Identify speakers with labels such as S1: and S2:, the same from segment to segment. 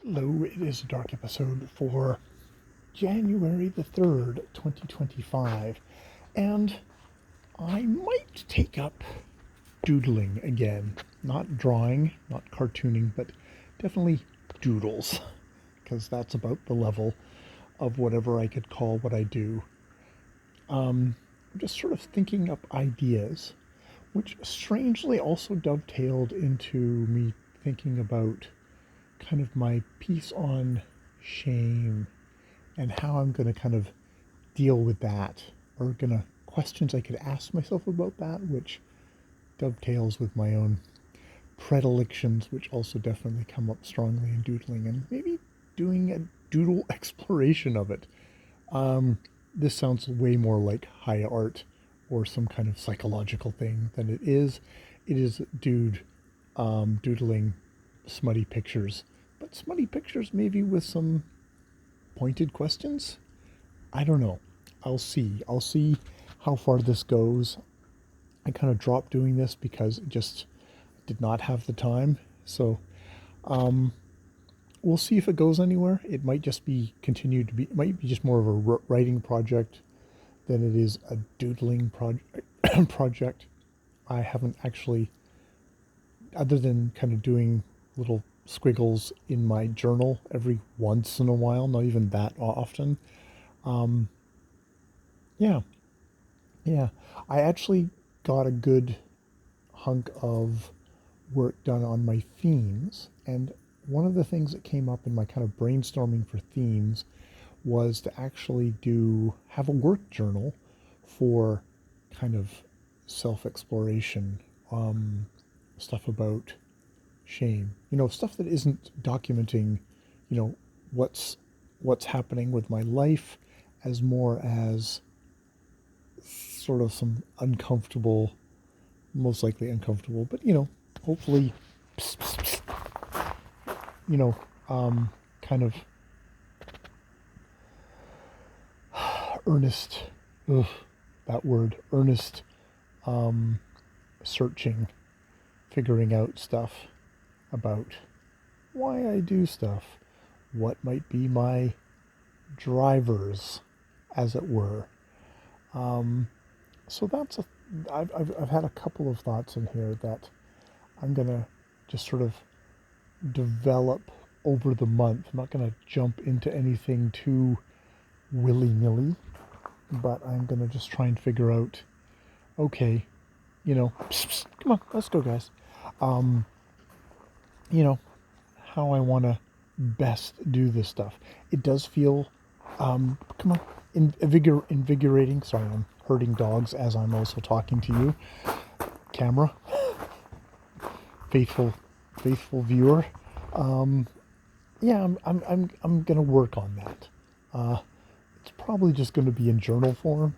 S1: Hello, it is a dark episode for January the 3rd, 2025, and I might take up doodling again. Not drawing, not cartooning, but definitely doodles, because that's about the level of whatever I could call what I do. I'm just sort of thinking up ideas, which strangely also dovetailed into me thinking about kind of my piece on shame and how I'm going to kind of deal with that, or gonna questions I could ask myself about that, which dovetails with my own predilections, which also definitely come up strongly in doodling, and maybe doing a doodle exploration of it. This sounds way more like high art or some kind of psychological thing than it is. It is doodling smutty pictures, but smutty pictures maybe with some pointed questions. I don't know. I'll see. I'll see how far this goes. I kind of dropped doing this because it just did not have the time. So we'll see if it goes anywhere. It might just be continued to be. It might be just more of a writing project than it is a doodling project. I haven't actually, other than kind of doing little squiggles in my journal every once in a while, not even that often. Um, yeah, yeah. I actually got a good hunk of work done on my themes, and one of the things that came up in my kind of brainstorming for themes was to actually have a work journal for kind of self-exploration, stuff about shame, stuff that isn't documenting, you know, what's happening with my life, as more as sort of some uncomfortable, most likely uncomfortable, but hopefully, you know, kind of earnest, ugh, that word, earnest, searching, figuring out stuff about why I do stuff, what might be my drivers, as it were. So I've had a couple of thoughts in here that I'm gonna just sort of develop over the month. I'm not gonna jump into anything too willy-nilly, but I'm gonna just try and figure out, okay, psst, psst, come on, let's go, guys. Um, you know, how I want to best do this stuff. It does feel, come on, invigorating. Sorry, I'm herding dogs as I'm also talking to you. Camera, faithful viewer. Yeah, I'm gonna work on that. It's probably just going to be in journal form.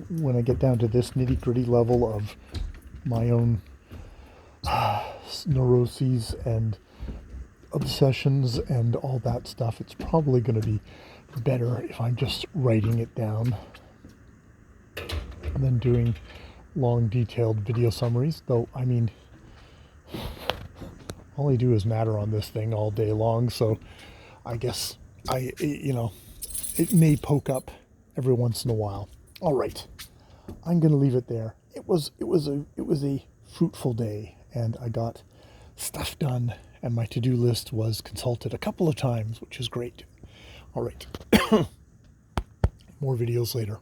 S1: When I get down to this nitty-gritty level of my own neuroses and obsessions and all that stuff, it's probably going to be better if I'm just writing it down than doing long, detailed video summaries. Though, I mean, all I do is matter on this thing all day long, so I guess it may poke up every once in a while. All right, I'm gonna leave it there. It was a fruitful day, and I got stuff done, and my to-do list was consulted a couple of times, which is great. All right, more videos later.